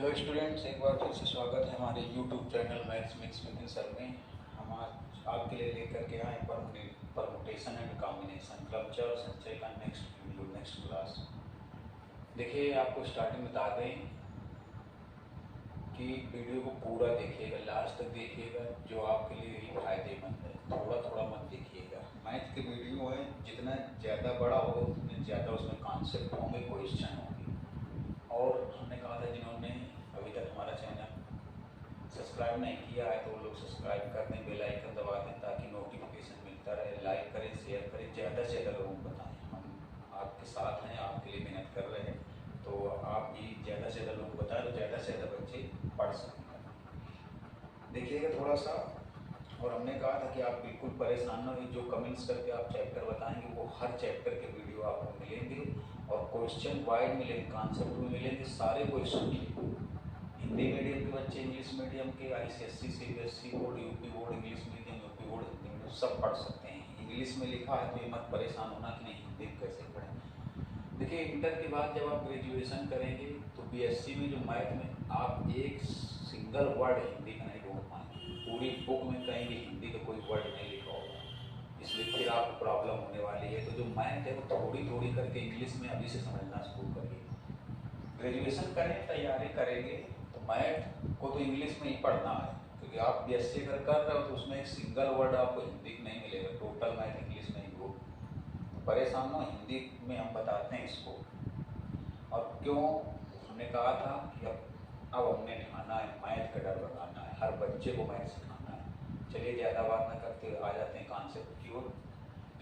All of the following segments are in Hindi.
हेलो स्टूडेंट्स, एक बार फिर से स्वागत है हमारे YouTube channel maths mix with sir में। हम आज आपके लिए लेकर के आए परमुटेशन एंड कॉम्बिनेशन क्रमचय और संचय का नेक्स्ट वीडियो नेक्स्ट क्लास। देखिए, आपको स्टार्टिंग बता दें कि वीडियो को पूरा देखिएगा, लास्ट तक देखिएगा, जो आपके लिए ही फायदेमंद है। थोड़ा थोड़ा मत देखिएगा। मैथ के वीडियो है, जितना ज़्यादा बड़ा होगा उतने ज़्यादा उसमें कॉन्सेप्ट होंगे, क्वेश्चन होंगे। और हमने कहा था जिन्होंने अभी तक हमारा चैनल सब्सक्राइब नहीं किया है तो वो लोग सब्सक्राइब कर दें, बेल आइकन दबा दें ताकि नोटिफिकेशन मिलता रहे। लाइक करें, शेयर करें, ज़्यादा से ज़्यादा लोगों को बताएं। हम आपके साथ हैं, आपके लिए मेहनत कर रहे हैं, तो आप भी ज़्यादा से ज़्यादा लोगों को बताएं तो ज़्यादा से ज़्यादा बच्चे पढ़ सकें। देखिएगा थोड़ा सा। और हमने कहा था कि आप बिल्कुल परेशान न हो, जो कमेंट्स करके आप चैप्टर बताएंगे वो हर चैप्टर के वीडियो आपको मिलेंगे और क्वेश्चन वाइड मिलेंगे, कॉन्सेप्ट में मिलेंगे, सारे क्वेश्चन मिलेंगे। हिंदी मीडियम के बच्चे, इंग्लिश मीडियम के, ICSE CBSE board, UP board, English medium, UP board, Hindi medium, सब पढ़ सकते हैं। इंग्लिश में लिखा है तो ये मत परेशान होना कि नहीं हिंदी में कैसे पढ़ें। देखिए, इंटर के बाद जब आप ग्रेजुएशन करेंगे तो BSc में जो मैथ में आप एक सिंगल वर्ड हिंदी का नहीं ढूंढ पाएंगे। पूरी बुक में कहीं भी हिंदी का कोई वर्ड नहीं लिखा होगा, इसलिए फिर आपको प्रॉब्लम होने वाली है। तो जो मैथ है वो थोड़ी थोड़ी करके इंग्लिश में अभी से समझना शुरू करिए। ग्रेजुएशन करें, तैयारी करेंगे तो मैथ को तो इंग्लिश में ही पढ़ना है, क्योंकि आप BSc अगर कर रहे हो तो उसमें एक सिंगल वर्ड आपको हिंदी नहीं मिलेगा, टोटल मैथ इंग्लिश में ही हो। परेशान हो, हिंदी में हम बताते हैं इसको। और क्यों हमने कहा था कि अब हमने ठाना है मैथ का डर भगाना है, हर बच्चे को मैथ सिखाना है। चलिए ज़्यादा बात न करते आ जाते हैं कॉन्सेप्ट की ओर।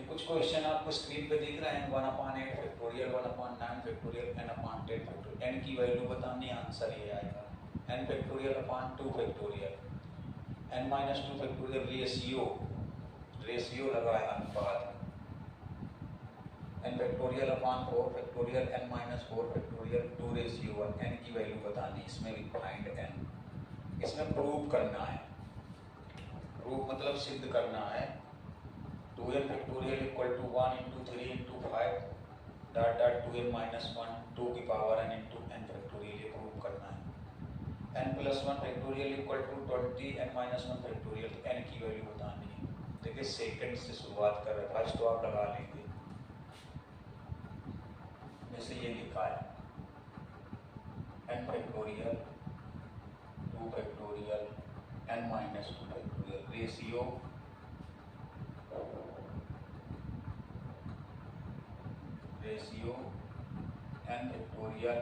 कुछ क्वेश्चन आपको स्क्रीन पे दिख रहे हैं। 1/8 factorial, 1/9 factorial, n/10 factorial. n की वैल्यू बतानी, आंसर ये आएगा n factorial upon 2 factorial, n-2 factorial ratio लगा है, अनुपात। n factorial upon 4 factorial, n-4 factorial, 2:1। n की वैल्यू बतानी, इसमें भी फाइंड n। इसमें प्रूव करना है, प्रूव मतलब सिद्ध करना है। 2n factorial equal to 1 into 3 into 5 dot dot 2n-1 2 की power n into n factorial, ये प्रूव करना है। n+1 factorial equal to 20 n-1 factorial, n की वैल्यू बतानी है। देखिए सेकंड से शुरुआत कर रहे हैं, फर्स्ट तो आप लगा लेंगे, जैसे ये लिखा है n factorial 2 factorial n-2 factorial, ratio n factorial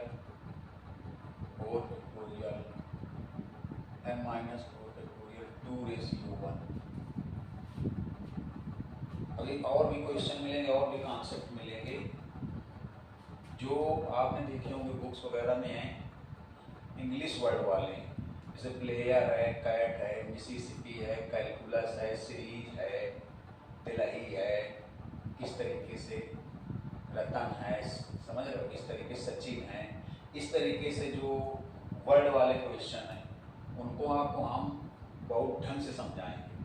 4 factorial n-4 factorial 2:1। अभी और भी क्वेश्चन मिलेंगे, और भी कॉन्सेप्ट मिलेंगे जो आपने देखे होंगे बुक्स वगैरह में हैं, इंग्लिश वर्ड वाले, जैसे प्लेयर है, कैट है, मिसिसिपी है, कैलकुलस है, सीरीज है, तिलही है, इस तरीके से रतन है, समझ रहे हो, इस तरीके से सचिन है। इस तरीके से जो वर्ड वाले क्वेश्चन हैं उनको आपको हम बहुत ढंग से समझाएंगे,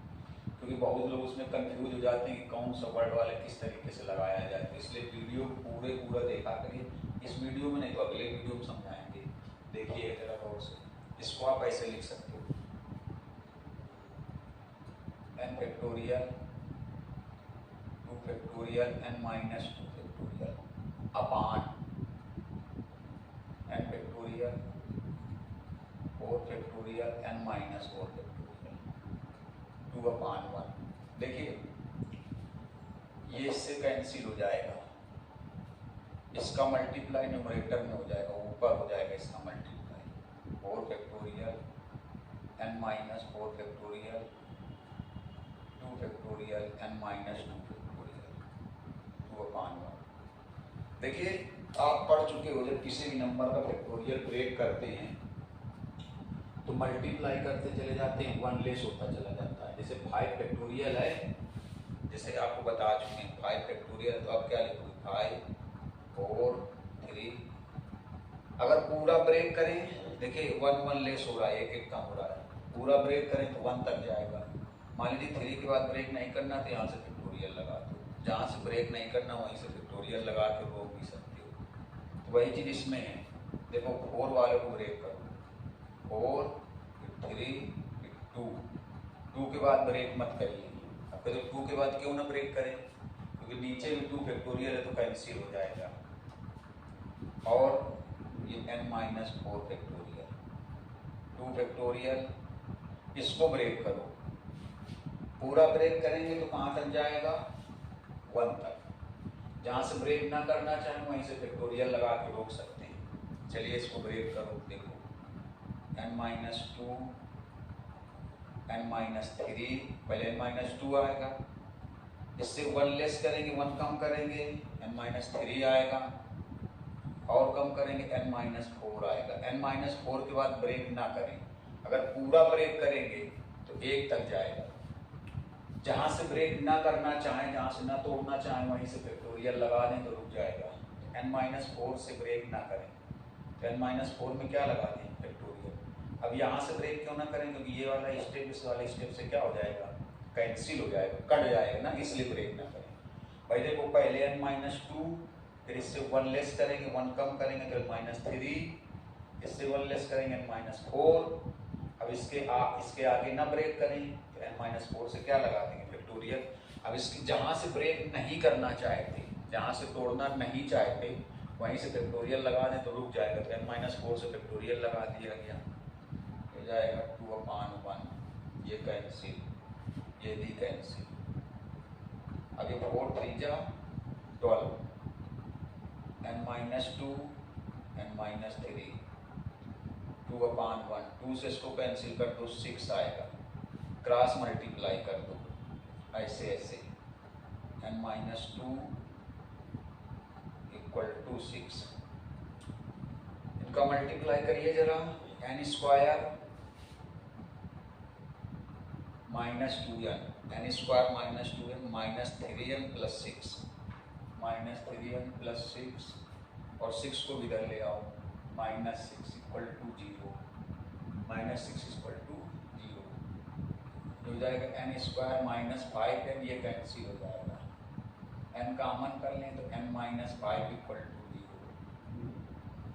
क्योंकि बहुत लोग उसमें कंफ्यूज हो जाते हैं कि कौन सा वर्ड वाले किस तरीके से लगाया जाए। तो इसलिए वीडियो पूरा देखा करिए। इस वीडियो में नहीं तो अगले वीडियो में समझाएंगे, देखिए जरा गौर से। इसको आप ऐसे लिख सकते हो, n factorial 2 factorial n-2 factorial upon n factorial 4 factorial n-4 factorial 2/1। देखिए ये इससे कैंसिल हो जाएगा, इसका मल्टीप्लाई न्यूमरेटर में हो जाएगा, ऊपर हो जाएगा इसका multiply. 4 factorial n-4 factorial 2 factorial n-2 factorial 2/1। देखिए आप पढ़ चुके हो, जब किसी भी नंबर का फैक्टोरियल ब्रेक करते हैं तो मल्टीप्लाई करते चले जाते हैं, 1 लेस होता चला जाता है। जैसे 5 फैक्टोरियल है, जैसे आपको बता चुके हैं 5 फैक्टोरियल, तो आप क्या लिखोगे 5 4 3। अगर पूरा ब्रेक करें, देखिए 1 लेस हो रहा है, एक कम हो रहा है, पूरा ब्रेक करें तो 1 तक जाएगा। मान लीजिए 3 के बाद ब्रेक नहीं करना तो यहाँ से फैक्टोरियल लगा दो, जहाँ से ब्रेक नहीं करना वहीं से फैक्टोरियल लगा के रोक भी सकते हो। तो वही चीज़ इसमें है, देखो 4 वाले को ब्रेक करो 4, फिर 3, फिर 2। 2 के बाद ब्रेक मत करिए। अब कहते 2 के बाद क्यों ना ब्रेक करें, क्योंकि नीचे भी 2 फैक्टोरियल है तो कैंसिल हो जाएगा। और ये n-4 फैक्टोरियल, 2 फैक्टोरियल, इसको ब्रेक करो। पूरा ब्रेक करेंगे तो कहाँ तक जाएगा, 1 तक। जहाँ से ब्रेक ना करना चाहें वहीं से फैक्टोरियल लगा के रोक सकते हैं। चलिए इसको ब्रेक करो। देखो n-2, n-3, पहले n-2 आएगा, इससे 1 लेस करेंगे, 1 कम करेंगे, n-3 आएगा, और कम करेंगे n-4 आएगा। n-4 के बाद ब्रेक ना करें। अगर पूरा ब्रेक करेंगे तो 1 तक जाएगा। जहाँ से ब्रेक ना करना चाहें, जहाँ से ना तोड़ना चाहें वहीं से फैक्टोरियल लगा दें तो रुक जाएगा। n-4 से ब्रेक ना करें तो n-4 में क्या लगा दें, फैक्टोरियल। अब यहाँ से ब्रेक क्यों ना करें, क्योंकि ये वाला स्टेप इस वाले स्टेप से क्या हो जाएगा, कैंसिल हो जाएगा, कट जाएगा ना, इसलिए ब्रेक ना करें। भाई देखो पहले n-2, फिर इससे 1 लेस करेंगे, 1 कम करेंगे तो n-3, इससे 1 लेस करेंगे n-4। अब इसके आगे ना ब्रेक करें तो n-4 से क्या लगा देंगे, फैक्टोरियल। अब इसकी जहाँ से ब्रेक नहीं करना चाहते, जहाँ से तोड़ना नहीं चाहते वहीं से फैक्टोरियल लगा दें तो रुक जाएगा। तो n-4 से फैक्टोरियल लगा दिया गया, हो जाएगा 2/1, ये कैंसिल, ये भी कैंसिल। अब ये 4 3 जा 12, n-2, n-3, 2/1, 2 से इसको कैंसिल कर दो, 6 आएगा। क्रॉस मल्टीप्लाई कर दो ऐसे ऐसे, n-2 = 6। इनका मल्टीप्लाई करिए जरा, n² - 2n, n² - 2n -3n + 6, -3n + 6, और 6 को इधर ले आओ, -6 = 0, -6 = 0 हो जाएगा। n² - 5n, ये कैंसिल हो जाएगा। n कॉमन कर लें तो n - 5 = 0।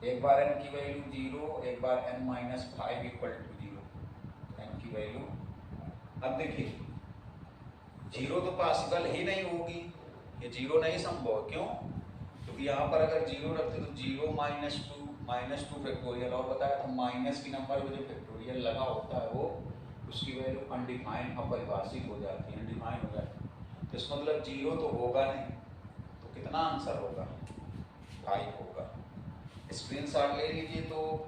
एक बार n की वैल्यू 0, एक बार n - 5 = 0, n की वैल्यू। अब देखिए 0 तो पॉसिबल ही नहीं होगी, ये 0 नहीं संभव। क्यों, क्योंकि यहाँ पर अगर 0 रखते तो 0 - 2 फैक्टोरियल, और बताया तो माइनस की नंबर में जो फैक्टोरियल लगा होता है वो उसकी वैल्यू अनडिफाइंड, अपरिभाषित हो जाती है, अनडिफाइंड हो जाती है। तो इसका मतलब 0 तो होगा नहीं, तो कितना आंसर होगा, 5 होगा। स्क्रीनशॉट ले लीजिए। तो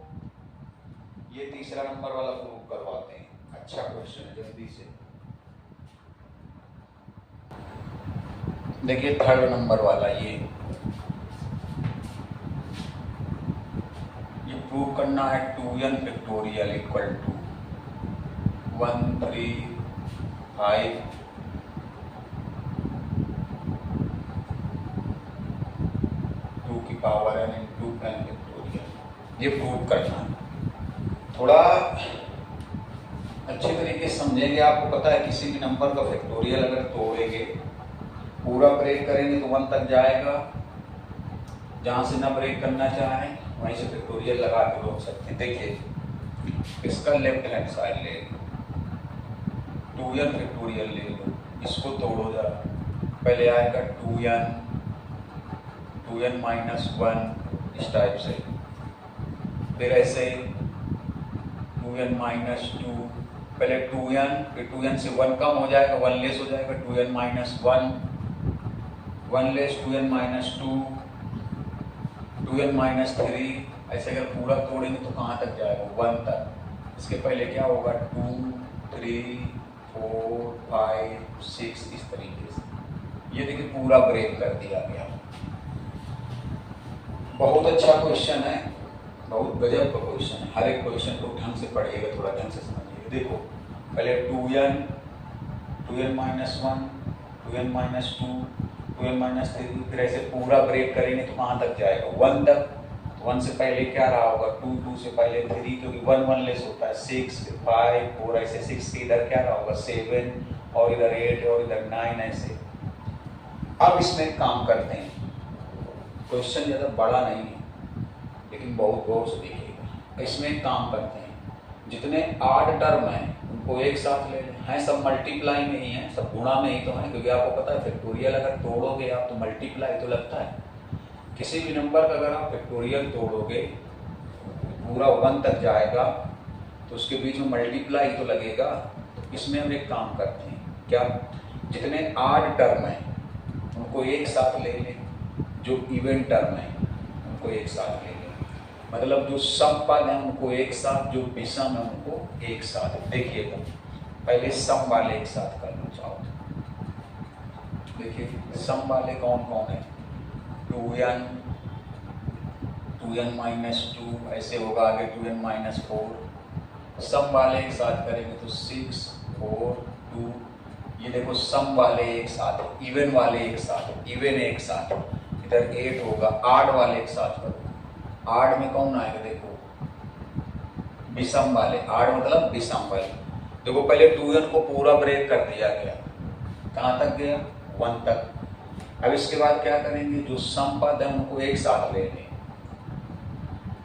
ये तीसरा नंबर वाला प्रूव करवाते हैं, अच्छा क्वेश्चन है, जल्दी से देखिए। 3rd नंबर वाला ये प्रूव करना है 2n फैक्टोरियल = 1 3 5 2 की पावर n × n फैक्टोरियल। ये प्रूव करना है। थोड़ा अच्छे तरीके से समझेंगे। आपको पता है किसी भी नंबर का फैक्टोरियल अगर तोड़ेंगे, पूरा ब्रेक करेंगे तो 1 तक जाएगा, जहाँ से ना ब्रेक करना चाहें वहीं से फैक्टोरियल लगा के रोक सकते हैं। देखिए इसका लेफ्ट हैंड साइड ले लो, 2n फैक्टोरियल ले लो, इसको तोड़ो जरा। पहले आएगा 2n - 1 इस टाइप से, फिर ऐसे 2n - 2, पहले 2n, फिर 2n से 1 कम हो जाएगा, 1 लेस हो जाएगा, 2n - 1, 1 लेस 2n - 2, 2n - 3। ऐसे अगर पूरा तोड़ेंगे तो कहाँ तक जाएगा, 1 तक। इसके पहले क्या होगा, 2 3 4 5 6, इस तरीके से। ये देखिए पूरा ब्रेक कर दिया गया। बहुत अच्छा क्वेश्चन है, बहुत गजब का क्वेश्चन है। हर एक क्वेश्चन को ढंग से पढ़िएगा, थोड़ा ढंग से समझिएगा। देखो पहले 2n - 1, 2n - 2, 2n - 3, फिर ऐसे पूरा ब्रेक करेंगे तो कहाँ तक जाएगा, 1 तक। 1 से पहले क्या रहा होगा, 2, 2 से पहले 3, क्योंकि 1 लेस होता है, 6 फिर 5 4, ऐसे 6 के इधर क्या रहा होगा, 7, और इधर 8 और इधर 9 ऐसे। अब इसमें काम करते हैं। क्वेश्चन ज़्यादा बड़ा नहीं है लेकिन बहुत गौर से देखिएगा। इसमें काम करते हैं, जितने 8 टर्म हैं उनको एक साथ ले लें। हैं सब मल्टीप्लाई में ही हैं, सब गुणा में ही तो हैं, क्योंकि आपको पता है फैक्टोरियल अगर तोड़ोगे आप तो मल्टीप्लाई तो लगता है। किसी भी नंबर का अगर आप फैक्टोरियल तोड़ोगे पूरा 1 तक जाएगा तो उसके बीच में मल्टीप्लाई तो लगेगा। तो इसमें हम एक काम करते हैं, क्या, जितने 8 टर्म हैं उनको एक साथ ले लें, जो इवन टर्म है उनको एक साथ ले लें, मतलब जो सम पद हैं उनको एक साथ, जो विषम है उनको एक साथ। देखिएगा पहले सम वाले एक साथ कर लो चाहो। देखिए सम वाले कौन कौन है, 2n माइनस 2 ऐसे होगा, आगे 2n माइनस 4। सम वाले एक साथ करेंगे तो 6 4 2। ये देखो सम वाले एक साथ, इवन वाले एक साथ, इवन एक साथ, इधर 8 होगा। 8 वाले एक साथ करो, 8 में कौन आएगा, देखो विषम वाले, 8 मतलब विषम वाले। देखो पहले 2n को पूरा ब्रेक कर दिया गया, कहाँ तक गया, 1 तक। अब इसके बाद क्या करेंगे, जो सम पद है उनको एक साथ ले लें,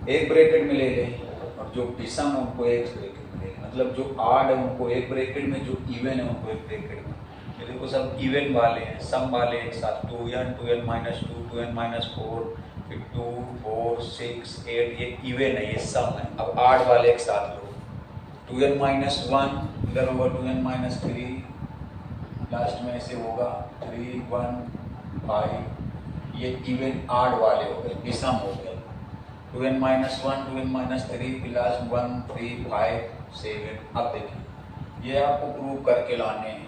एक ब्रैकेट में ले लें, और जो विषम है उनको एक ब्रैकेट में ले लें, मतलब जो 8 है उनको एक ब्रैकेट में, जो इवन है उनको एक ब्रैकेट में। ये देखो सब इवन वाले हैं, सम वाले एक साथ, 2n माइनस 2 2n माइनस 4 फिर 2 4 6 8, ये इवन है, ये सम है। अब 8 वाले एक साथ लो, 2n माइनस 1 इधर होगा, 2n माइनस 3 लास्ट में ऐसे होगा, 3 1 5, ये इवन 8 वाले हो गए, विषम हो गए। 2n minus 1 2n minus 3 plus 1 3 5 7। अब देखिए ये आपको प्रूव करके लाने हैं।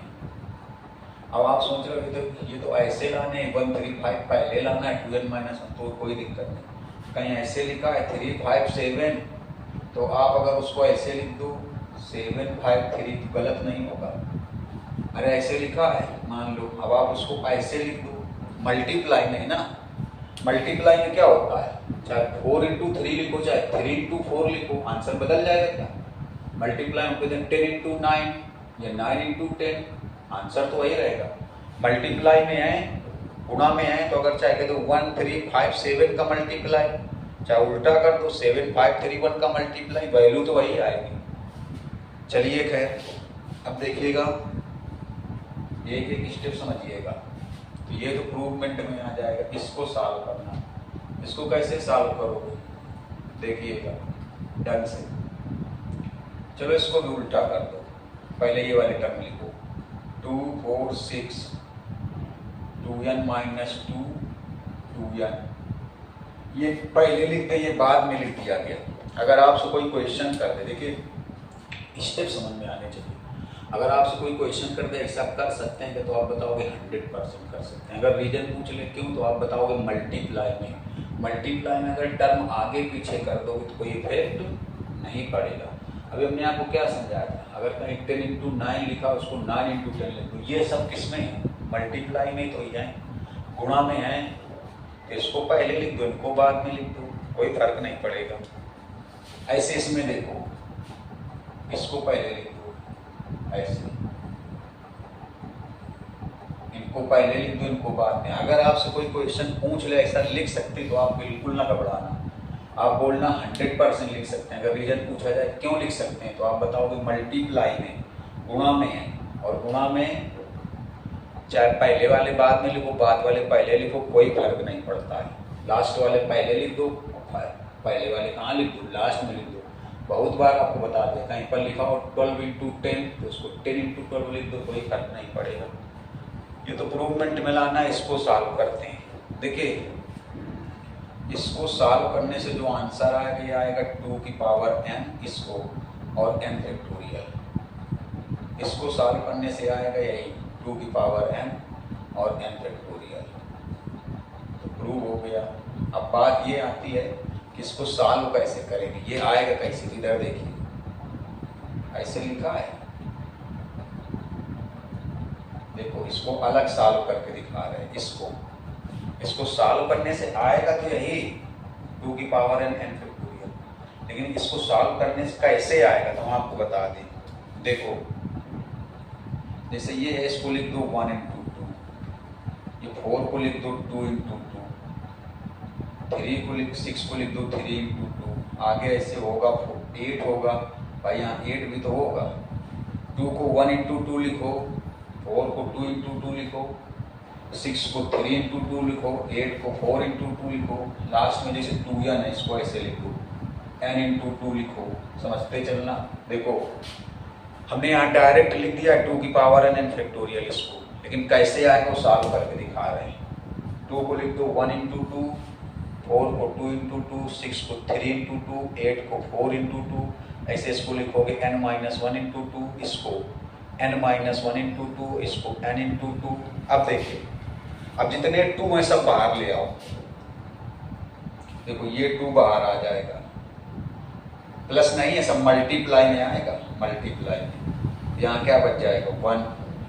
अब आप सोच रहे हो ये तो ऐसे लाने हैं, 1 3 5 पहले लाना है, 2n माइनस 1, तो कोई दिक्कत नहीं। कहीं ऐसे लिखा है 3 5 7, तो आप अगर उसको ऐसे लिख दो 7 5 3, तो गलत नहीं होगा। अरे ऐसे लिखा है मान लो, अब आप उसको ऐसे लिख दो, मल्टीप्लाई में है ना, मल्टीप्लाई में क्या होता है, चाहे 4 इंटू 3 लिखो चाहे 3 इंटू 4 लिखो, आंसर बदल जाएगा क्या। मल्टीप्लाई में 10 इंटू 9 या 9 इंटू 10, आंसर तो वही रहेगा। मल्टीप्लाई में है, गुणा में है, तो अगर चाहे तो 1 3 5 7 का मल्टीप्लाई, चाहे उल्टा कर दो 7 5 3 1 का मल्टीप्लाई, वैल्यू तो वही आएगी। चलिए खैर, अब देखिएगा एक एक स्टेप समझिएगा। तो ये तो प्रूवमेंट में आ जाएगा, इसको सॉल्व करना। इसको कैसे सॉल्व करोगे, देखिएगा ढंग से। चलो इसको भी उल्टा कर दो, पहले ये वाले टर्म लिखो, 2 4 6 2n माइनस 2 2n, ये पहले लिखते, ये बाद में लिख दिया गया। अगर आपसे कोई क्वेश्चन कर दे, देखिए स्टेप समझ में आने चाहिए। अगर आपसे कोई क्वेश्चन कर दे ऐसा कर सकते हैं तो आप बताओगे 100% कर सकते हैं। अगर रीजन पूछ ले क्यों, तो आप बताओगे मल्टीप्लाई में। मल्टीप्लाई में अगर टर्म आगे पीछे कर दोगे तो कोई इफेक्ट नहीं पड़ेगा। अभी हमने आपको क्या समझाया था, अगर कहीं 10 इंटू 9 लिखा उसको 9 इंटू 10 लिख दो, ये सब किस में है, मल्टीप्लाई में तो ही है, गुणा में है, इसको पहले लिख दो, इनको बाद में लिख दो, कोई फर्क नहीं पड़ेगा। ऐसे इसमें देखो, इसको पहले लिख दो, ऐसे इनको पहले लिख दो, इनको बाद में। अगर आपसे कोई क्वेश्चन पूछ ले ऐसा लिख सकते तो आप बिल्कुल ना घबराना, आप बोलना 100% लिख सकते हैं। अगर रीजन पूछा जाए क्यों लिख सकते हैं, तो आप बताओगे मल्टीप्लाई में, गुणा में है, और गुणा में चाहे पहले वाले बाद में लिखो, बाद वाले पहले लिखो, कोई फर्क नहीं पड़ता है। लास्ट वाले पहले लिख दो, पहले वाले कहाँ लिख दो, लास्ट में लिख दो। बहुत बार आपको बता दें, कहीं पर लिखा हो 12 इंटू 10 तो उसको 10 इंटू 12 लिख दो, कोई फर्क नहीं पड़ेगा। ये तो प्रूवमेंट में लाना है, इसको सॉल्व करते हैं। देखिए इसको सॉल्व करने से जो आंसर आएगा ये आएगा 2 की पावर n, इसको और n फैक्टोरियल। इसको सॉल्व करने से आएगा यही 2 की पावर n और n फैक्टोरियल। तो प्रूव हो गया। अब बात ये आती है कि इसको सॉल्व कैसे करेंगे, ये आएगा कैसे, इधर देखिए ऐसे लिखा है, देखो इसको अलग सॉल्व करके दिखा रहे हैं। इसको सॉल्व करने से आएगा तो यही 2 की पावर n n फैक्टोरियल, लेकिन इसको सॉल्व करने से कैसे आएगा तो हम आपको बता दें। देखो जैसे ये है, इसको लिख दो 1 इंटू 2, ये 4 को लिख दो 2 इंटू 2, 6 को लिख दो 3 इंटू 2, आगे ऐसे होगा 8 होगा भाई यहाँ 8 भी तो होगा। 2 को 1 इंटू 2 लिखो, 4 को 2 इंटू 2 लिखो, 6 को 3 इंटू 2 लिखो, 8 को 4 इंटू 2 लिखो, लास्ट में जैसे 2 या नहीं इसको ऐसे लिखो, n इंटू 2 लिखो। समझते चलना। देखो हमने यहाँ डायरेक्ट लिख दिया 2 की पावर n फैक्टोरियल इसको, लेकिन कैसे आएगा वो सॉल्व करके दिखा रहे हैं। 2 को लिख दो 1 इंटू 2, 4 को 2 इंटू 2, 6 को 3 इंटू 2, 8 को 4 इंटू 2, ऐसे इसको लिखोगे n माइनस 1 इंटू 2, इसको n माइनस 1 इंटू 2, इसको n इंटू 2। अब देखिए, अब जितने 2 हैं सब बाहर ले आओ। देखो ये 2 बाहर आ जाएगा, प्लस नहीं है, सब मल्टीप्लाई में आएगा, मल्टीप्लाई में। यहाँ क्या बच जाएगा 1,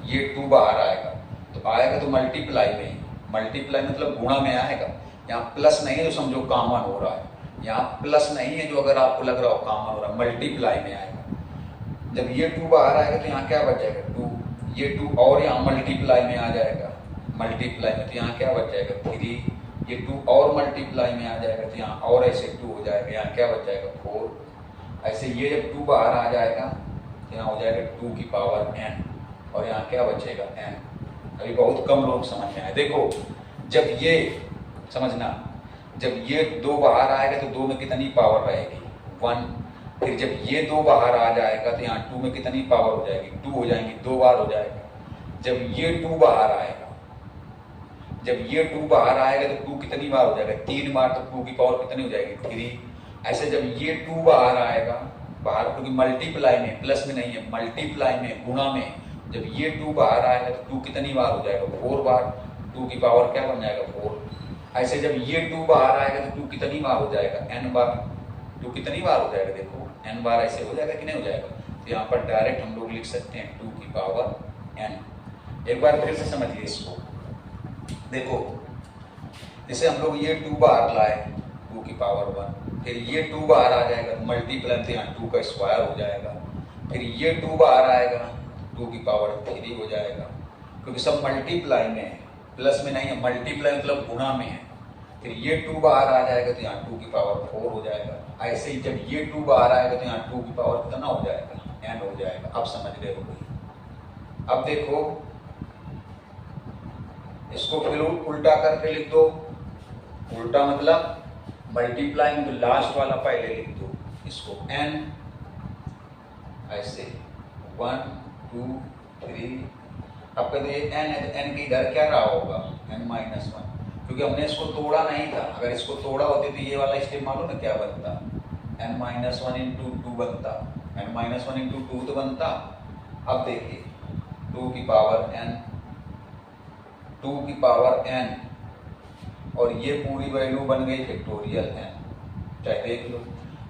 ये 2 बाहर आएगा, तो आएगा तो मल्टीप्लाई में ही, मल्टीप्लाई मतलब गुणा में आएगा। यहाँ प्लस नहीं है जो समझो कॉमन हो रहा है, यहाँ प्लस नहीं है जो अगर आपको लग रहा हो कॉमन हो रहा है, मल्टीप्लाई में आएगा। जब ये 2 बाहर आएगा तो यहाँ क्या बच जाएगा 2, ये 2 और यहाँ मल्टीप्लाई में आ जाएगा, मल्टीप्लाई में, तो यहाँ क्या बच जाएगा 3, ये 2 और मल्टीप्लाई में आ जाएगा, तो यहाँ और ऐसे 2 हो जाएगा, यहाँ क्या बच जाएगा 4। ऐसे ये जब 2 बाहर आ जाएगा तो यहाँ हो जाएगा 2 की पावर n, और यहाँ क्या बचेगा n। अभी बहुत कम लोग समझ में आए। देखो जब ये समझना, जब ये 2 बाहर आएगा तो 2 में कितनी पावर रहेगी 1, फिर जब ये 2 बाहर आ जाएगा तो यहाँ 2 में कितनी पावर हो जाएगी 2 हो जाएंगी, 2 बार हो जाएगा। जब ये 2 बाहर आएगा, जब ये 2 बाहर आएगा तो 2 कितनी बार हो जाएगा 3 बार, तो 2 की पावर कितनी हो जाएगी 3। ऐसे जब ये 2 बाहर आएगा, बाहर क्योंकि मल्टीप्लाई में, प्लस में नहीं है, मल्टीप्लाई में, गुणा में, जब ये 2 बाहर आएगा तो 2 कितनी बार हो जाएगा 4 बार, 2 की पावर क्या बन जाएगा 4। ऐसे जब ये 2 बाहर आएगा तो 2 कितनी बार हो जाएगा n बार, 2 कितनी बार हो जाएगा देखो n बार, ऐसे हो जाएगा कि नहीं हो जाएगा। तो यहाँ पर डायरेक्ट हम लोग लिख सकते हैं 2 की पावर n। एक बार फिर से समझिए इसको। देखो जैसे हम लोग ये 2 बाहर लाए 2 की पावर 1, फिर ये 2 बाहर आ जाएगा, मल्टीप्लाई तो यहाँ 2 का स्क्वायर हो जाएगा, फिर ये 2 बाहर आएगा 2 की पावर 3 हो जाएगा, क्योंकि सब मल्टीप्लाई में है, प्लस में नहीं है, मल्टीप्लाई मतलब गुणा में है। फिर ये 2 बाहर आ जाएगा तो यहाँ 2 की पावर 4 हो जाएगा। ऐसे ही जब ये 2 बाहर आएगा तो यहाँ 2 की पावर कितना हो जाएगा n हो जाएगा। अब समझ गए हो भाई। अब देखो इसको फिर उल्टा करके लिख दो। उल्टा मतलब मल्टीप्लाई में तो लास्ट वाला पहले लिख दो, इसको n, ऐसे 1 2 3। अब कहते हैं n है तो n के इधर क्या रहा होगा n माइनस 1, क्योंकि हमने इसको तोड़ा नहीं था। अगर इसको तोड़ा होते तो ये वाला स्टेप मालूम ना क्या बनता, n माइनस 1 इंटू 2 बनता, n माइनस 1 इंटू 2 तो बनता। अब देखिए 2 की पावर n, 2 की पावर n, और ये पूरी वैल्यू बन गई फैक्टोरियल n। चाहे देख लो,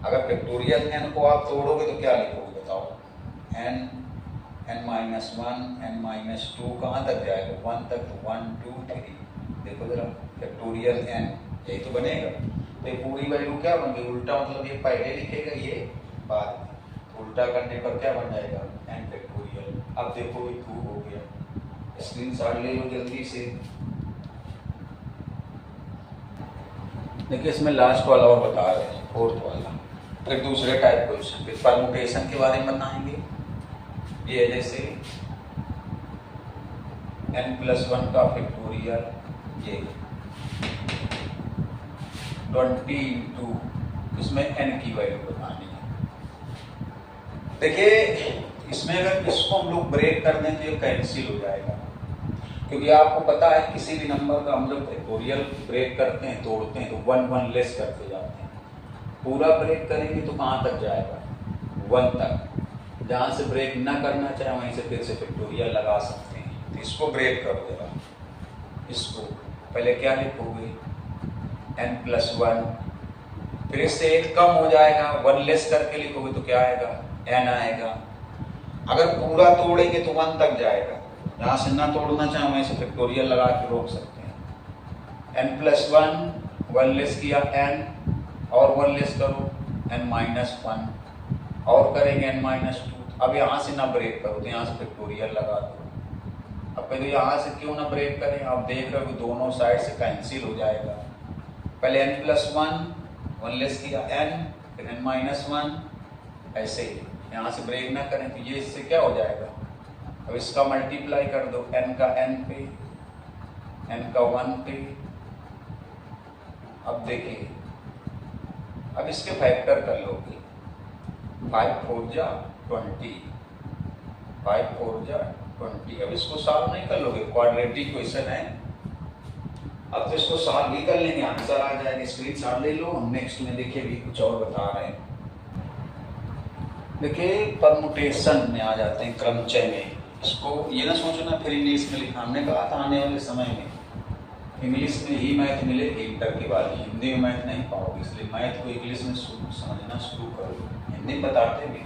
अगर फैक्टोरियल n को आप तोड़ोगे तो क्या लिखोगे बताओ, n, n minus 1, n minus 2, कहाँ तक जाएगा 1 तक, तो 1 2 3। देखो जरा फैक्टोरियल n, यही तो बनेगा। तो ये पूरी वैल्यू क्या बन गई, उल्टा मतलब ये पहले लिखेगा ये बाद में, तो उल्टा करने पर क्या बन जाएगा n फैक्टोरियल। अब देखो ये 2 हो गया, स्क्रीनशॉट ले लो जल्दी से। देखिए इसमें लास्ट वाला और बता रहे हैं, 4th वाला। फिर दूसरे टाइप क्वेश्चन, फिर परमुटेशन के बारे में बताएंगे। ये है जैसे n+1 का फैक्टोरियल, ये 20 इंटू, इसमें n की वैल्यू बतानी है। देखिए इसमें अगर इसको हम लोग ब्रेक कर दें तो ये कैंसिल हो जाएगा, क्योंकि आपको पता है किसी भी नंबर का हम लोग फैक्टोरियल ब्रेक करते हैं, तोड़ते हैं तो 1 1 लेस करते जाते हैं। पूरा ब्रेक करेंगे तो कहाँ तक जाएगा 1 तक। जहाँ से ब्रेक ना करना चाहे वहीं से फिर से फैक्टोरियल लगा सकते हैं। तो इसको ब्रेक कर देगा, इसको पहले क्या लिखोगे n+1, फिर इससे 1 कम हो जाएगा, 1 लेस करके लिखोगे तो क्या आएगा n आएगा। अगर पूरा तोड़ेंगे तो 1 तक जाएगा, यहाँ से ना तोड़ना चाहे वहीं से फैक्टोरियल लगा के रोक सकते हैं। n+1, 1 लेस किया n, और 1 लेस करो n-1, और करेंगे n-2। अब यहाँ से ना ब्रेक करो तो यहाँ से फैक्टोरियल लगा दो। अब पहले यहाँ से क्यों ना ब्रेक करें, आप देख रहे हो कि दोनों साइड से कैंसिल हो जाएगा। पहले n+1, 1 लेस किया n, फिर n-1, ऐसे ही यहाँ से ब्रेक ना करें तो ये इससे क्या हो जाएगा, अब इसका मल्टीप्लाई कर दो, n का n पे, n का 1 पे। अब देखिए, अब इसके फैक्टर कर लोगे, 5 4 जा 20, 5 4 जा 20। अब इसको सॉल्व नहीं कर लोगे, क्वाड्रेटिक क्वेश्चन है। अब तो इसको सॉल्व भी कर लेंगे, आंसर आ जाएगा, स्क्रीनशॉट ले लो। नेक्स्ट में देखिए भी कुछ और बता रहे हैं। देखिए परमुटेशन में आ जाते हैं, क्रमचय में। इसको ये ना सोचना फिर इंग्लिश में लिखा, हमने कहा था आने वाले समय में इंग्लिश में ही मैथ मिलेगी इंटर के बाद, हिंदी में मैथ नहीं पाओगे, इसलिए मैथ को इंग्लिश में समझना शुरू करो। हिंदी में बताते भी,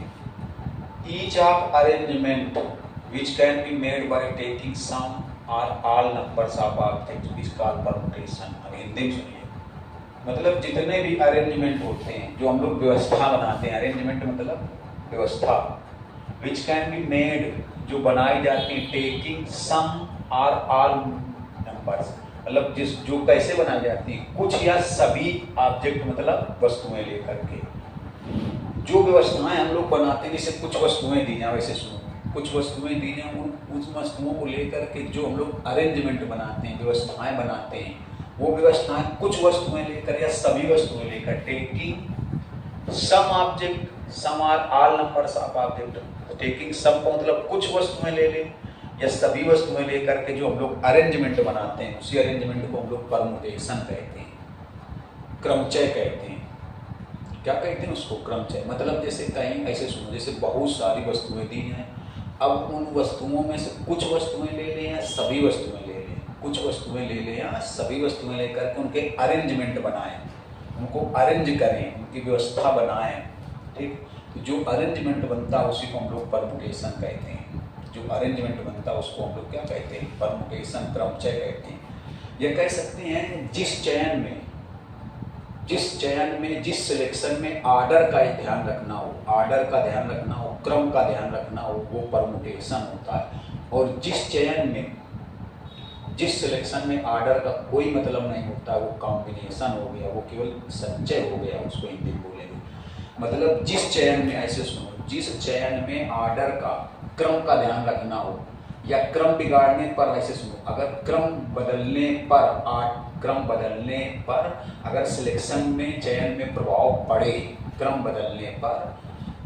each of arrangement which can be made by taking some और all numbers of objects is called permutation. अब हिंदी में सुनिए, मतलब जितने भी अरेंजमेंट होते हैं, जो हम लोग व्यवस्था बनाते हैं, अरेंजमेंट मतलब व्यवस्था, विच कैन बी मेड जो बनाई जाती है, टेकिंग सम और ऑल नंबर्स, मतलब जिस जो कैसे बनाई जाती है, कुछ या सभी ऑब्जेक्ट मतलब वस्तुएं लेकर के। जो व्यवस्थाएं हम लोग बनाते हैं, जैसे कुछ वस्तुएं दी हैं, वैसे सुनो, कुछ वस्तुएं दी हैं, उन वस्तुओं को लेकर के जो हम लोग अरेंजमेंट बनाते हैं, व्यवस्थाएं बनाते हैं, वो व्यवस्थाएं कुछ वस्तुएं लेकर या सभी वस्तुएं लेकर, taking some object, some or all numbers of object. Taking some का मतलब कुछ वस्तुएं ले लें या सभी वस्तुएं लेकर के जो हम लोग अरेंजमेंट बनाते हैं, उसी अरेंजमेंट को हम लोग परमुटेशन कहते हैं, क्रमचय कहते हैं। क्या कहते हैं उसको? क्रमचय। मतलब जैसे कहीं ऐसे सुनो, जैसे बहुत सारी वस्तुएं दी हैं, अब उन वस्तुओं में से कुछ वस्तुएं ले लें या सभी वस्तुएं ले लें, कुछ वस्तुएं ले लें या सभी वस्तुएं लेकर के उनके अरेंजमेंट बनाएं, उनको अरेंज करें, उनकी व्यवस्था बनाएं। ठीक, जो अरेंजमेंट बनता है उसी को हम लोग परमुटेशन कहते हैं। जो अरेंजमेंट बनता है उसको हम लोग क्या कहते हैं? परमुटेशन, क्रमचय कहते हैं। ये कह सकते हैं जिस चयन में, जिस सिलेक्शन में आर्डर का ध्यान रखना हो, आर्डर का ध्यान रखना हो, क्रम का ध्यान रखना हो, वो परमुटेशन होता है। और जिस चयन में, जिस सिलेक्शन में आर्डर का कोई मतलब नहीं होता, वो कॉम्बिनेशन हो गया, वो केवल संचय हो गया, उसको हिंदी में बोलेंगे। मतलब जिस चयन में, ऐसे सुनो, जिस चयन में आर्डर का, क्रम का ध्यान रखना हो या क्रम बिगाड़ने पर, ऐसे सुनो, अगर क्रम बदलने पर अगर सिलेक्शन में, चयन में प्रभाव पड़े, क्रम बदलने पर,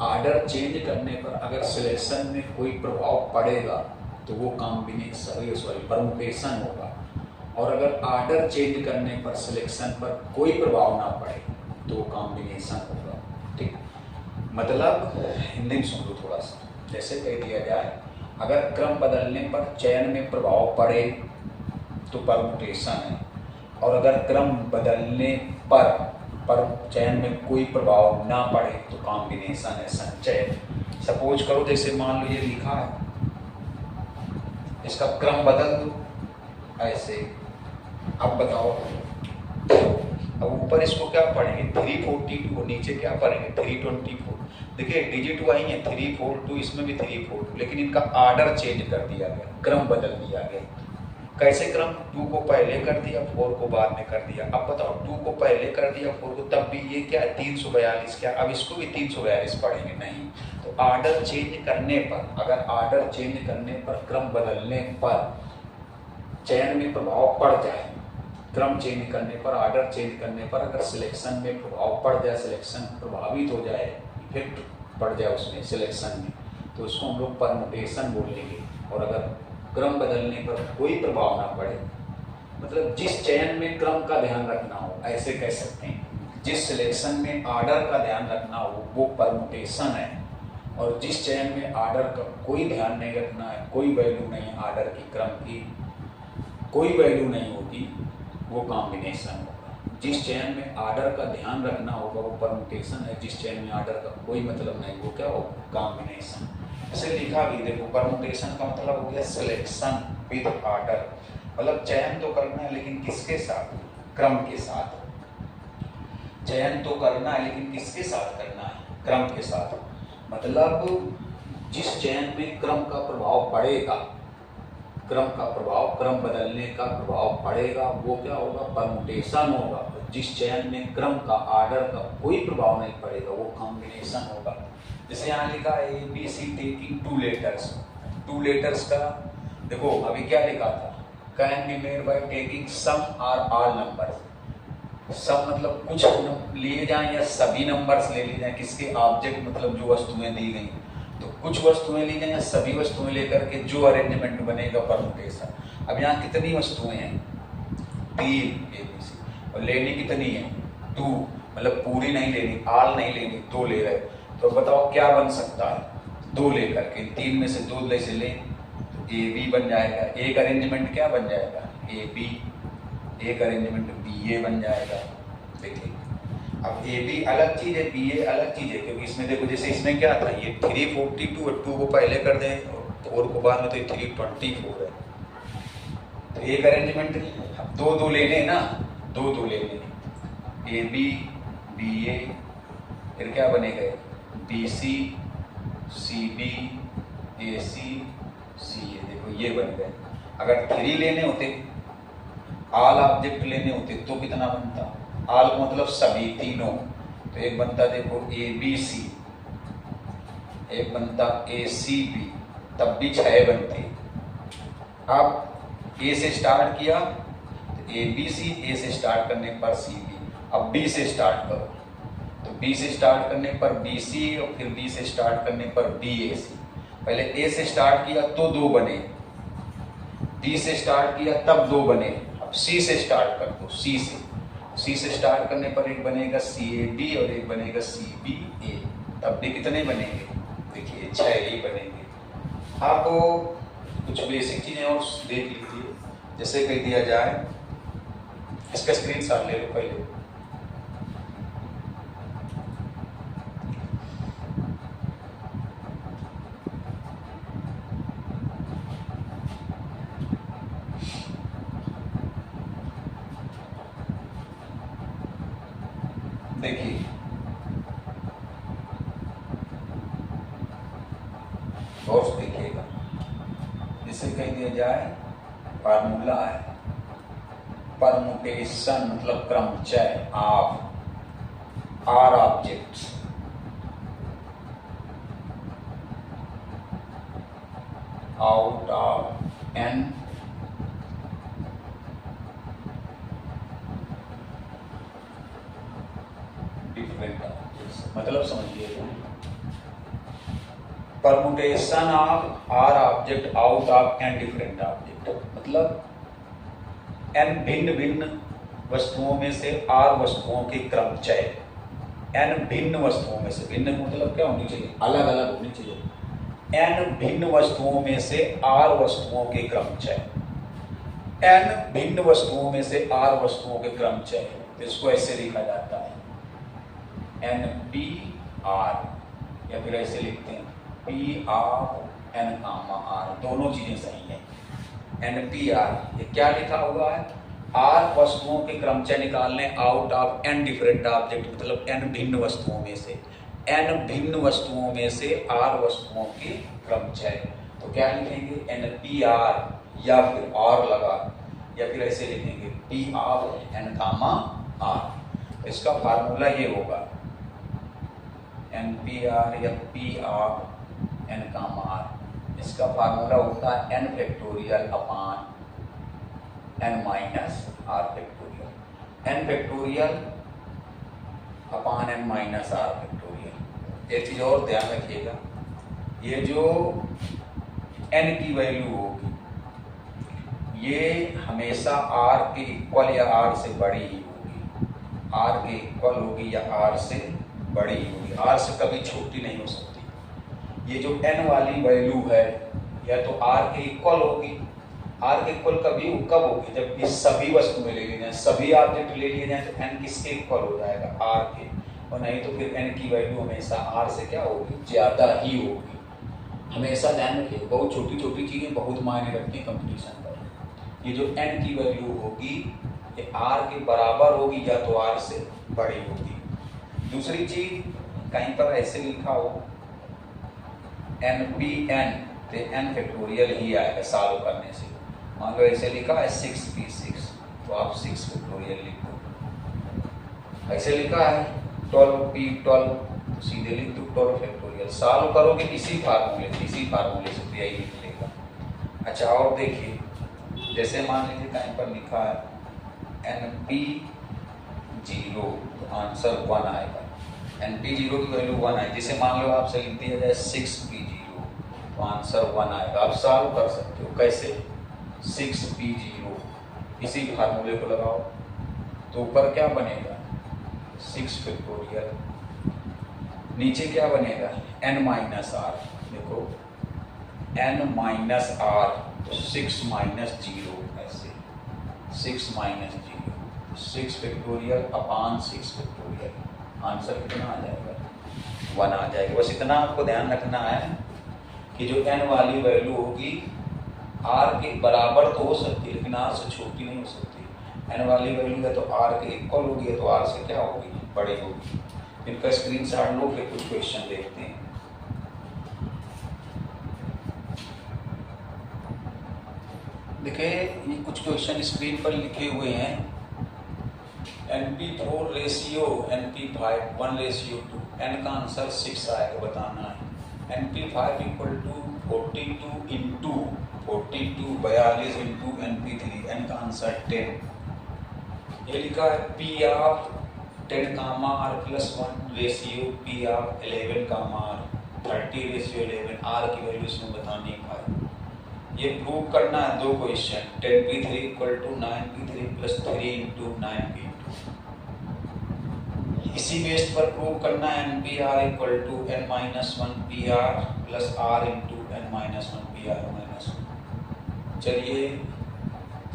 आर्डर चेंज करने पर अगर सिलेक्शन में कोई प्रभाव पड़ेगा तो वो कॉम्बिनेशन, परमुटेशन होगा। और अगर आर्डर चेंज करने पर, सिलेक्शन पर कोई प्रभाव ना पड़े तो वो कॉम्बिनेशन होगा। ठीक, मतलब हिंदी में सुन लो थोड़ा सा, जैसे कह दिया जाए, अगर क्रम बदलने पर चयन में प्रभाव पड़े तो परमुटेशन है, और अगर क्रम बदलने पर चयन में कोई प्रभाव ना पड़े तो कॉम्बिनेशन है, संचय। सपोज करो, जैसे मान लो ये लिखा है, इसका क्रम बदल दो ऐसे। अब बताओ, अब ऊपर इसको क्या पढ़ेंगे? 342, नीचे क्या पढ़ेंगे? 324। देखिए डिजिट वही है 342, इसमें भी 342, लेकिन इनका आर्डर चेंज कर दिया गया, क्रम बदल दिया गया। कैसे क्रम? 2 को पहले कर दिया, 4 को बाद में कर दिया। अब बताओ, 2 को पहले कर दिया, 4 को, तब भी ये क्या है? 342 क्या? अब इसको भी 342 पढ़ेंगे? नहीं। तो आर्डर चेंज करने पर, अगर आर्डर चेंज करने पर, क्रम बदलने पर चयन में प्रभाव पड़ जाए, क्रम चेंज करने पर, आर्डर चेंज करने पर अगर सिलेक्शन में प्रभाव पड़ जाए, सिलेक्शन प्रभावित हो जाए, इफेक्ट पड़ जाए उसमें, सिलेक्शन में, तो उसको हम लोग परमुटेशन बोलेंगे। और अगर क्रम बदलने पर कोई प्रभाव ना पड़े, मतलब जिस चयन में क्रम का ध्यान रखना हो, ऐसे कह सकते हैं, जिस सिलेक्शन में आर्डर का ध्यान रखना हो वो परमुटेशन है, और जिस चयन में आर्डर का कोई ध्यान नहीं रखना है, कोई वैल्यू नहीं है आर्डर की, क्रम की कोई वैल्यू नहीं होगी, वो कॉम्बिनेशन होगा। जिस चयन में आर्डर का ध्यान रखना होगा वो परमुटेशन है, जिस चयन में आर्डर का कोई मतलब नहीं, वो क्या होगा? कॉम्बिनेशन। इसे लिखा भी देखो, परमुटेशन का मतलब हो गया सिलेक्शन विद आर्डर, मतलब चयन तो करना है लेकिन किसके साथ? क्रम के साथ। चयन तो करना है लेकिन किसके साथ करना है? क्रम के साथ। मतलब जिस चयन में क्रम का प्रभाव पड़ेगा, क्रम का प्रभाव, क्रम बदलने का प्रभाव पड़ेगा, वो क्या होगा, परमुटेशन होगा। जिस चयन में क्रम का, आर्डर का कोई प्रभाव नहीं पड़ेगा, वो कॉम्बिनेशन होगा। जैसे यहाँ लिखा है ABC टेकिंग 2 लेटर्स। 2 लेटर्स का देखो अभी क्या लिखा था, can be made by taking some और ऑल नंबर्स। सम मतलब कुछ लिए जाएं या सभी नंबर्स ले लिए जाएं, किसके, ऑब्जेक्ट मतलब जो वस्तुएं दी गई, तो कुछ वस्तुएं ली जाएं या सभी वस्तुएं लेकर के जो अरेंजमेंट बनेगा परमुटेशन। अब यहाँ कितनी वस्तुएं हैं, 3 ABC, और लेनी कितनी है, 2, मतलब पूरी नहीं लेनी, ऑल नहीं लेनी, 2 ले रहे। तो बताओ क्या बन सकता है, 2 लेकर के 3 में से 2 ले से लें तो AB बन जाएगा। एक अरेंजमेंट क्या बन जाएगा, AB, एक अरेंजमेंट BA बन जाएगा। देखिए अब AB अलग चीज है, BA अलग चीज है, क्योंकि इसमें देखो जैसे इसमें क्या था, ये 342 और 2 को पहले कर दें और को बाद में, तो 324 है। तो एक अरेंजमेंट, अब 2 लेने ना, 2 लेने, AB BA, फिर क्या बनेगा, BC CB AC CA। देखो ये बन गए। अगर 3 लेने होते, ऑल ऑब्जेक्ट लेने होते तो कितना बनता, ऑल मतलब सभी, तीनों, तो एक बनता देखो ABC, एक बनता ACB, तब भी 6 बनते। अब A से स्टार्ट किया तो ABC, A से स्टार्ट करने पर CB, अब B से स्टार्ट करो तो B से स्टार्ट करने पर BC और फिर B से स्टार्ट करने पर BAC। पहले A से स्टार्ट किया तो 2 बने, D से स्टार्ट किया तब 2 बने, अब C से स्टार्ट कर दो, C से स्टार्ट करने पर एक बनेगा CAB और एक बनेगा CBA, तब भी कितने बनेंगे, देखिए 6 ही बनेंगे। आपको कुछ बेसिक चीजें और देख लीजिए, जैसे कह दिया जाए, इसका स्क्रीनशॉट ले लो पहले। देखिए गौर से देखिएगा, जिसे कह दिया जाए फार्मूला है, परमुटेशन मतलब क्रमचय of R objects out of N different objects. मतलब समझिए, permutation of R object out of N different object, मतलब एन भिन्न भिन्न वस्तुओं में से आर वस्तुओं के क्रमचय, एन भिन्न वस्तुओं में से, भिन्न मतलब क्या होनी चाहिए, अलग अलग होनी चाहिए, एन भिन्न वस्तुओं में से आर वस्तुओं के क्रमचय, एन भिन्न वस्तुओं में से आर वस्तुओं के क्रमचय, इसको ऐसे लिखा जाता है NPR, या फिर ऐसे लिखते हैं PR N, दोनों चीजें सही हैं। NPR ये क्या लिखा हुआ है, आर वस्तुओं के क्रमचय निकालने out of N different object, मतलब एन भिन्न वस्तुओं में से, एन भिन्न वस्तुओं में से आर वस्तुओं के क्रमचय। तो क्या लिखेंगे NPR, या फिर R लगा, या फिर ऐसे लिखेंगे PR N, इसका फार्मूला ये होगा NPR या PR N, इसका फार्मूला होता है n factorial upon n minus r factorial, n factorial upon n minus r factorial. एक चीज और ध्यान रखिएगा, ये जो n की वैल्यू होगी ये हमेशा r के इक्वल या r से बड़ी ही होगी, r के इक्वल होगी या r से बड़ी ही होगी, r से कभी छोटी नहीं हो सकती। ये जो n वाली वैल्यू है या तो r के इक्वल होगी, r के इक्वल कभी कब होगी, जब ये सभी वस्तुएं ले ली जाए, सभी ऑब्जेक्ट ले लिए जाए तो n किसके इक्वल हो जाएगा, r के, और नहीं तो फिर n की वैल्यू हमेशा r से क्या होगी, ज्यादा ही होगी। हमेशा ध्यान रखिए, बहुत छोटी छोटी चीजें बहुत मायने रखती हैं कंपटीशन पर। ये जो n की वैल्यू होगी ये r के बराबर होगी या तो r से बड़ी होगी। दूसरी चीज कहीं पर ऐसे लिखा हो NPN, तो n फैक्टोरियल ही आएगा सॉल्व करने से, मान लो ऐसे लिखा है 6p6, तो आप 6 फैक्टोरियल लिखो। ऐसे लिखा है 12p12, तो सीधे लिख दो 12 फैक्टोरियल। सॉल्व करोगे इसी फार्मूले से तो यही निकलेगा। अच्छा और देखिए, जैसे मान लीजिए कहीं पर लिखा है NP0, तो आंसर 1 आएगा। NP0 की वैल्यू 1 आएगी। जैसे मान लो आपसे लिख दिया जाए 6p0, तो आंसर 1 आएगा। आप सॉल्व कर सकते हो। कैसे? 6p0 इसी फार्मूले को लगाओ, तो ऊपर क्या बनेगा 6 फैक्टोरियल, नीचे क्या बनेगा n माइनस आर। देखो n माइनस आर, तो 6 माइनस 0, ऐसे 6 minus 0, 6 factorial upon 6 factorial. Answer कितना आ जाएगा 1 आ जाएगा। बस इतना आपको ध्यान रखना है कि जो n वाली वैल्यू होगी r के बराबर तो हो सकती है, लेकिन r से छोटी नहीं हो सकती। n वाली वैल्यू है तो r के इक्वल होगी, तो r से क्या होगी बड़ी होगी। इनका स्क्रीनशॉट लो, फिर कुछ क्वेश्चन देखते हैं। देखिए ये कुछ क्वेश्चन स्क्रीन पर लिखे हुए हैं। NP4 रेशियो NP5 1:2, n का आंसर 6 आएगा, बताना है। NP5 equal to 42 into 42 42 into NP3, n का आंसर 10। ये लिखा है P of 10 comma r plus 1 ratio P of 11 comma r 30 ratio 11, r की वैल्यू इसमें बतानी है। ये प्रूव करना है। दो question 10p3 equal to 9p3 plus 3 into 9p2। इसी बेस पर प्रूव करना है NPR equal to n-1pr plus r into n-1pr minus 1। चलिए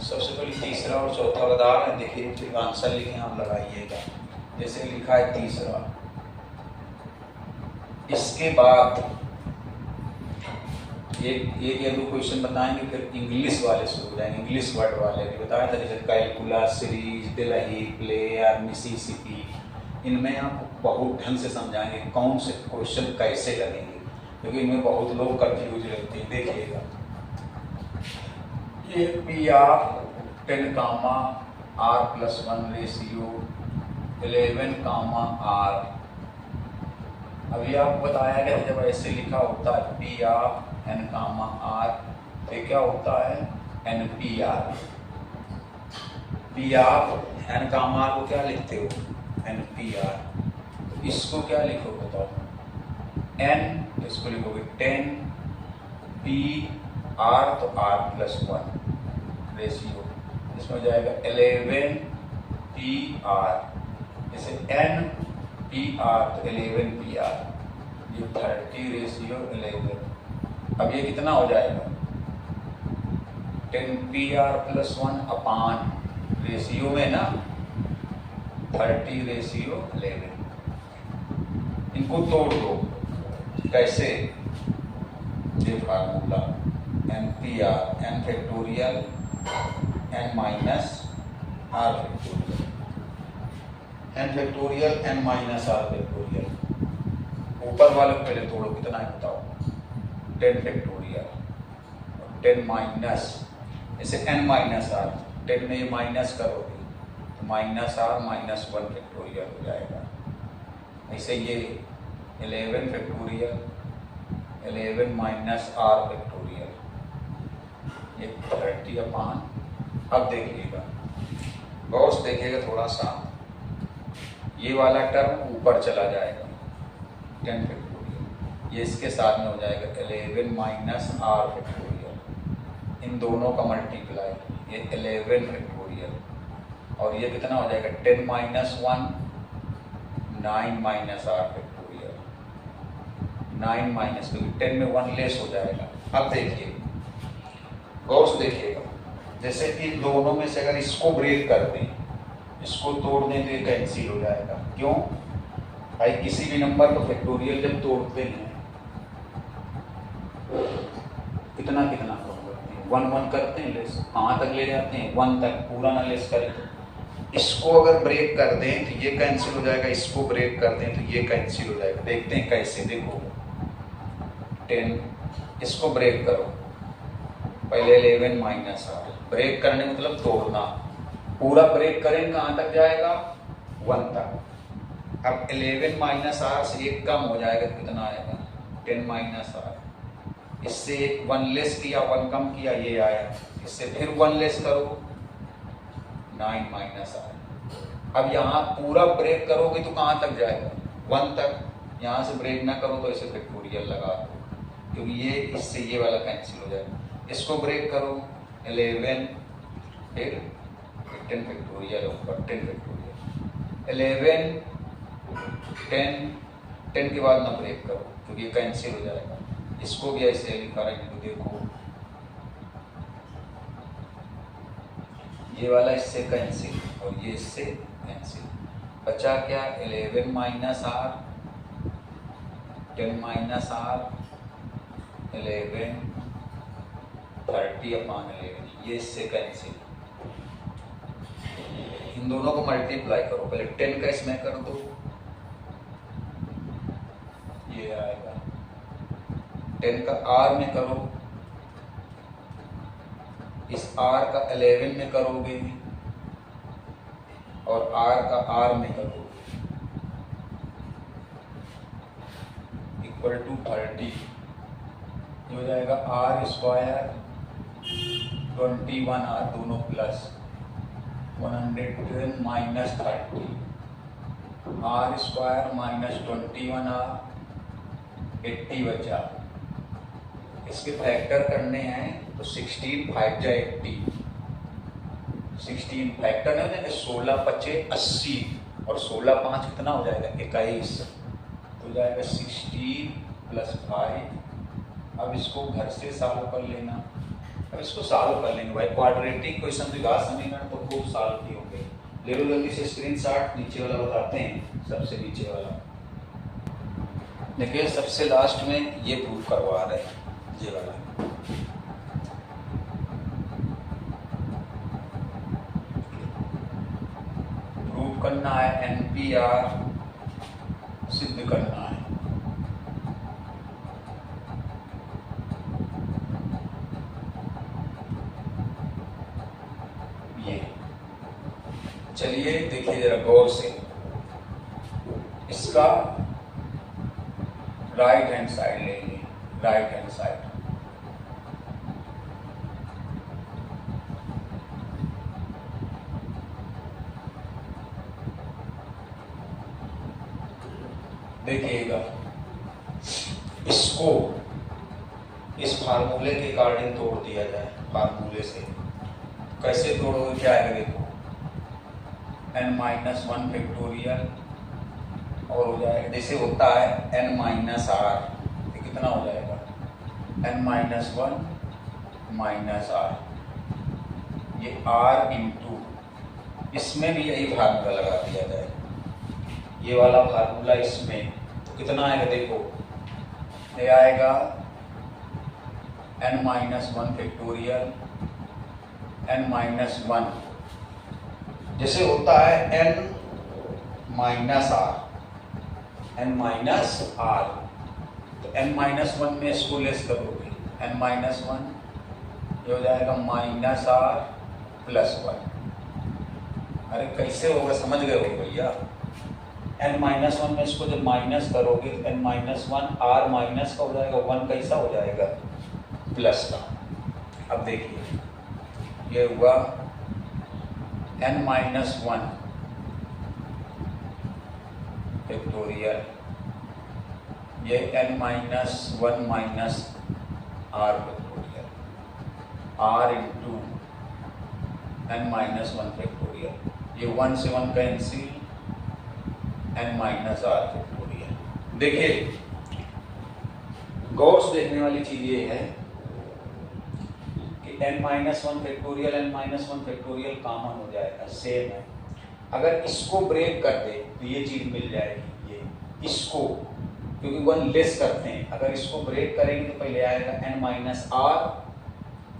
सबसे पहले तीसरा और चौथा उदाहरण है। देखिए फिर आंसर लिखें, आप लगाइएगा। जैसे लिखा है तीसरा, इसके बाद ये दो क्वेश्चन बताएंगे, फिर इंग्लिश वाले शुरू हो जाएंगे। इंग्लिश वर्ड वाले भी बताया था, जैसे calculus, series, Delhi, player, Mississippi. इनमें आप बहुत ढंग से समझाएंगे कौन से क्वेश्चन कैसे लगेंगे, क्योंकि इनमें बहुत लोग कंफ्यूज रहते हैं। देखिएगा ये P of 10 comma r plus 1 ratio 11 comma r। अभी आपको बताया गया जब ऐसे लिखा होता है P of n comma r, तो क्या होता है NPR। P of n comma r को क्या लिखते हो NPR। तो इसको क्या लिखो बताओ n, इसको लिखोगे 10 P R, तो R प्लस 1 रेशियो, इसमें हो जाएगा 11 P R, जैसे n P R तो 11 P R, ये 30 रेशियो 11। अब ये कितना हो जाएगा 10 P R प्लस 1 अपान रेशियो में ना 30 रेशियो 11। इनको तोड़ दो। कैसे? ये formula NPR n factorial n minus r factorial, n factorial n minus r factorial. ऊपर वाले को पहले तोड़ो, कितना है बताओ 10 फैक्टोरियल 10 माइनस, जैसे n माइनस r, 10 में ये माइनस करोगे तो माइनस r माइनस 1 फैक्टोरियल हो जाएगा। ऐसे ये 11 फैक्टोरियल 11 माइनस r फैक्टोरियल, ये 30 अपान। अब देखिएगा गौर से देखिएगा थोड़ा सा, ये वाला टर्म ऊपर चला जाएगा 10 फैक्टोरियल, ये इसके साथ में हो जाएगा 11 माइनस r फैक्टोरियल, इन दोनों का मल्टीप्लाई, ये 11 फैक्टोरियल, और ये कितना हो जाएगा 10 minus 1 9 minus r factorial, 9 minus, क्योंकि 10 में 1 लेस हो जाएगा। अब देखिए गौर से देखिएगा, जैसे इन दोनों में से अगर इसको ब्रेक कर दें, इसको तोड़ दें तो ये कैंसिल हो जाएगा। क्यों भाई? किसी भी नंबर को फैक्टोरियल जब तोड़ते हैं कितना कितना करते हैं 1 1 करते हैं, लेस कहाँ तक ले जाते हैं 1 तक, पूरा ना लेस करें। इसको अगर ब्रेक कर दें तो ये कैंसिल हो जाएगा, इसको ब्रेक कर दें तो ये कैंसिल हो जाएगा। देखते हैं कैसे। देखो 10, इसको ब्रेक करो पहले 11 माइनस आर, ब्रेक करने मतलब तोड़ना, पूरा ब्रेक करेंगे कहाँ तक जाएगा 1 तक। अब 11 माइनस आर से 1 कम हो जाएगा, कितना आएगा 10 माइनस आर। इससे 1 लेस किया, 1 कम किया, ये आया। इससे फिर 1 लेस करो 9 माइनस आर। अब यहाँ पूरा ब्रेक करोगे तो कहाँ तक जाएगा 1 तक। यहाँ से ब्रेक ना करो तो इसे फैक्टोरियल लगा दो, क्योंकि ये इससे ये वाला कैंसिल हो जाएगा। इसको ब्रेक करो 11 फिर 10 फैक्टोरियल ऊपर 10 फैक्टोरियल 11 10 के बाद ना ब्रेक करो क्योंकि ये कैंसिल हो जाएगा। इसको भी ऐसे लिखा है तो देखो ये वाला इससे कैंसिल और ये इससे कैंसिल, बचा क्या 11 माइनस आर 10 माइनस आर 11 30/11, ये इससे कैंसिल। इन दोनों को मल्टीप्लाई करो, पहले 10 का इसमें कर दो, ये आएगा 10 का आर में करो, इस आर का 11 में करोगे और आर का आर में करोगे इक्वल टू 30 हो जाएगा। आर स्क्वायर 21 आर दोनों plus 110 minus 30 r square minus 21 r 80 बचा। इसके फैक्टर करने हैं तो 16 5 जा 80, 16 फैक्टर नहीं हो जाएगा 16 5 80 और 16 5 कितना हो जाएगा 21 हो जाएगा 16 प्लस 5। अब इसको घर से सॉल्व कर लेना। अब इसको सॉल्व कर लेंगे भाई, क्वाड्रेटिक क्वेश्चन द्विघात समीकरण तो खूब सॉल्व किए होंगे। ले लो जल्दी से स्क्रीनशॉट, नीचे वाला बताते हैं, सबसे नीचे वाला देखिए, सबसे लास्ट में ये प्रूफ करवा रहे हैं, ये वाला प्रूफ करना है, NPR सिद्ध करना है। ये चलिए देखिए जरा गौर से, इसका राइट हैंड साइड लेंगे, राइट हैंड साइड देखिएगा, इसको इस फार्मूले के अकॉर्डिंग तोड़ दिया जाए। फार्मूले से कैसे तोड़ोगे, क्या आएगा देखो, n-1 फैक्टोरियल और हो जाएगा जैसे होता है n-r, ये कितना हो जाएगा n-1 माइनस r, ये r इंटू, इसमें भी यही फार्मूला लगा दिया जाए, ये वाला फार्मूला इसमें, तो कितना आएगा देखो, ये आएगा n-1 फैक्टोरियल n-1 जैसे होता है n-r, तो n-1 में इसको लेस करोगे, n-1 ये हो जाएगा -r + 1। अरे कैसे होगा, समझ गए हो भैया, n-1 में इसको जब माइनस करोगे तो n-1 r माइनस का हो जाएगा, 1 कैसा हो जाएगा प्लस का। अब देखिए ये हुआ n-1 फैक्टोरियल, ये n-1 minus r factorial, r into n-1 factorial, ये 1 से 1 कैंसिल, n-r फैक्टोरियल। देखिए गौर से देखने वाली चीज ये है कि n-1 factorial n-1 factorial common हो जाएगा, सेम है। अगर इसको ब्रेक कर दे तो ये चीज मिल जाएगी, ये इसको, क्योंकि 1 लेस करते हैं, अगर इसको ब्रेक करेंगे तो पहले आएगा n-r,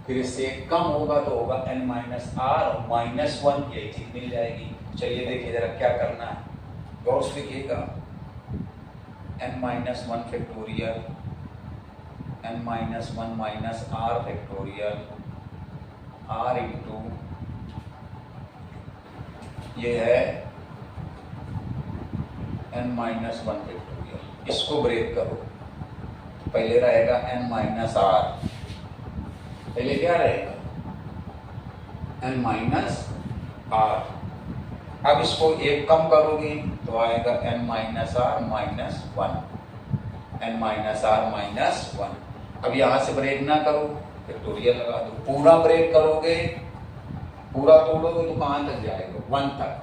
फिर इससे कम होगा तो होगा n-r और -1, यही चीज मिल जाएगी। चलिए देखिए जरा क्या करना है, गौर से देखिएगा, n-1 factorial n-1 minus r factorial r into ये है n माइनस 1 फैक्टोरियल। इसको ब्रेक करो, पहले रहेगा n माइनस आर, पहले क्या रहेगा n माइनस आर। अब इसको एक कम करोगे तो आएगा n minus r minus 1, n minus r minus 1। अब यहां से ब्रेक ना करो, फैक्टोरियल लगा दो। पूरा ब्रेक करोगे, पूरा तोड़ोगे तो कहां तक जाएगा 1 तक।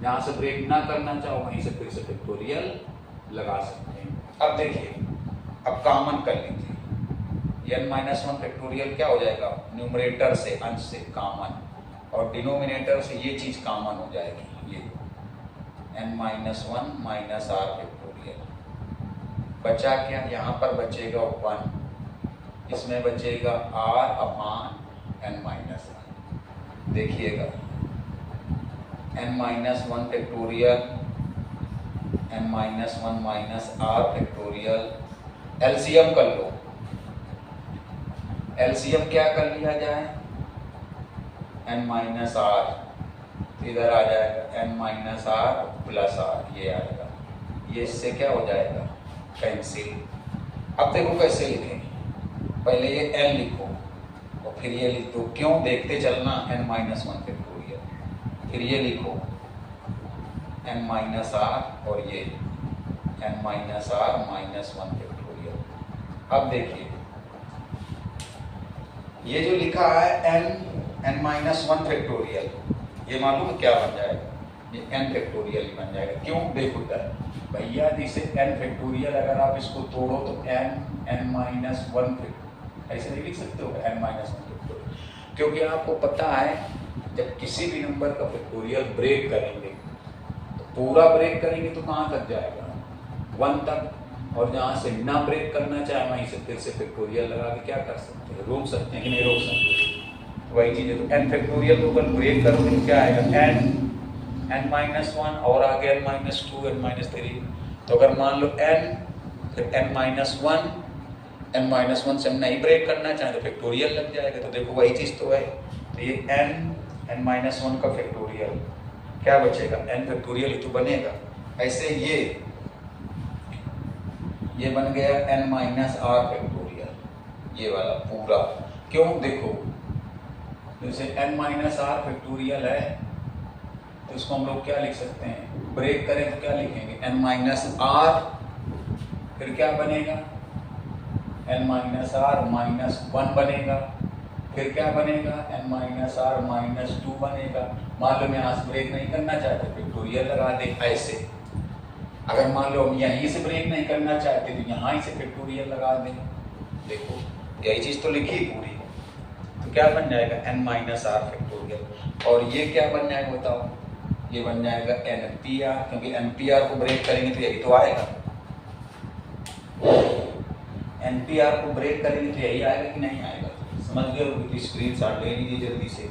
यहां से ब्रेक ना करना चाहो वहीं से फिर से फैक्टोरियल लगा सकते हैं। अब देखिए, अब कॉमन कर लीजिए, n माइनस 1 फैक्टोरियल क्या हो जाएगा, न्यूमरेटर से अंश से कॉमन, और डिनोमिनेटर से ये चीज कॉमन हो जाएगी, ये n minus 1 minus r factorial. बचा क्या, यहाँ पर बचेगा 1, इसमें बचेगा r अपान n माइनस 1। देखिएगा n minus 1 factorial, n minus 1 minus r factorial. LCM कर लो, एलसीएम क्या कर लिया जाए, n माइनस आर, इधर आ जाएगा n minus r plus r, ये आएगा, ये इससे क्या हो जाएगा कैंसिल। अब देखो कैसे लिखें, पहले ये n लिखो और फिर ये लिख दो, क्यों देखते चलना, n माइनस 1 फैक्टोरियल, फिर ये लिखो n माइनस आर और ये n minus r minus 1 factorial. अब देखिए ये जो लिखा है n माइनस 1 फैक्टोरियल, ये मालूम क्या बन जाएगा, ये n फैक्टोरियल ही बन जाएगा। क्यों, देखो इधर भैया, जिसे n फैक्टोरियल अगर आप इसको तोड़ो तो n माइनस 1 ऐसे नहीं लिख सकते हो n माइनस 1 फैक्टोरियल, क्योंकि आपको पता है जब किसी भी नंबर का फैक्टोरियल ब्रेक करेंगे तो पूरा ब्रेक करेंगे तो कहाँ तक जाएगा 1 तक, और जहाँ से ना ब्रेक करना चाहे वहीं से फिर से फैक्टोरियल लगा के क्या कर सकते हैं, रोक सकते हैं कि नहीं रोक सकते। वही चीज़ है, तो n फैक्टोरियल को अगर ब्रेक करोगे तो क्या आएगा n माइनस 1 और आगे n माइनस 2 n माइनस 3। तो अगर मान लो n फिर n माइनस 1 से हम नहीं ब्रेक करना चाहें तो फैक्टोरियल लग जाएगा। तो देखो वही चीज़ तो है, तो ये n माइनस 1 का फैक्टोरियल क्या बचेगा, n फैक्टोरियल ही तो बनेगा। ऐसे ये बन गया n माइनस आर फैक्टोरियल, ये वाला पूरा। क्यों, देखो जैसे n माइनस आर फैक्टोरियल है तो इसको हम लोग क्या लिख सकते हैं, ब्रेक करें तो क्या लिखेंगे n माइनस आर, फिर क्या बनेगा n माइनस आर माइनस 1 बनेगा, फिर क्या बनेगा n माइनस आर माइनस 2 बनेगा। मान लो मैं यहाँ से ब्रेक नहीं करना चाहते फैक्टोरियल लगा दे ऐसे, अगर मान लो हम यहीं से ब्रेक नहीं करना चाहते तो यहाँ ही से फैक्टोरियल लगा दें। देखो यही चीज़ तो लिखी पूरी, तो क्या बन जाएगा n माइनस आर फैक्टोरियल, और ये क्या बन जाएगा बताओ, ये बन जाएगा NPR, क्योंकि NPR को ब्रेक करेंगे तो यही तो आएगा, NPR को ब्रेक करेंगे तो यही आएगा कि नहीं आएगा। समझ गए, स्क्रीन शॉट ले लीजिए जल्दी से।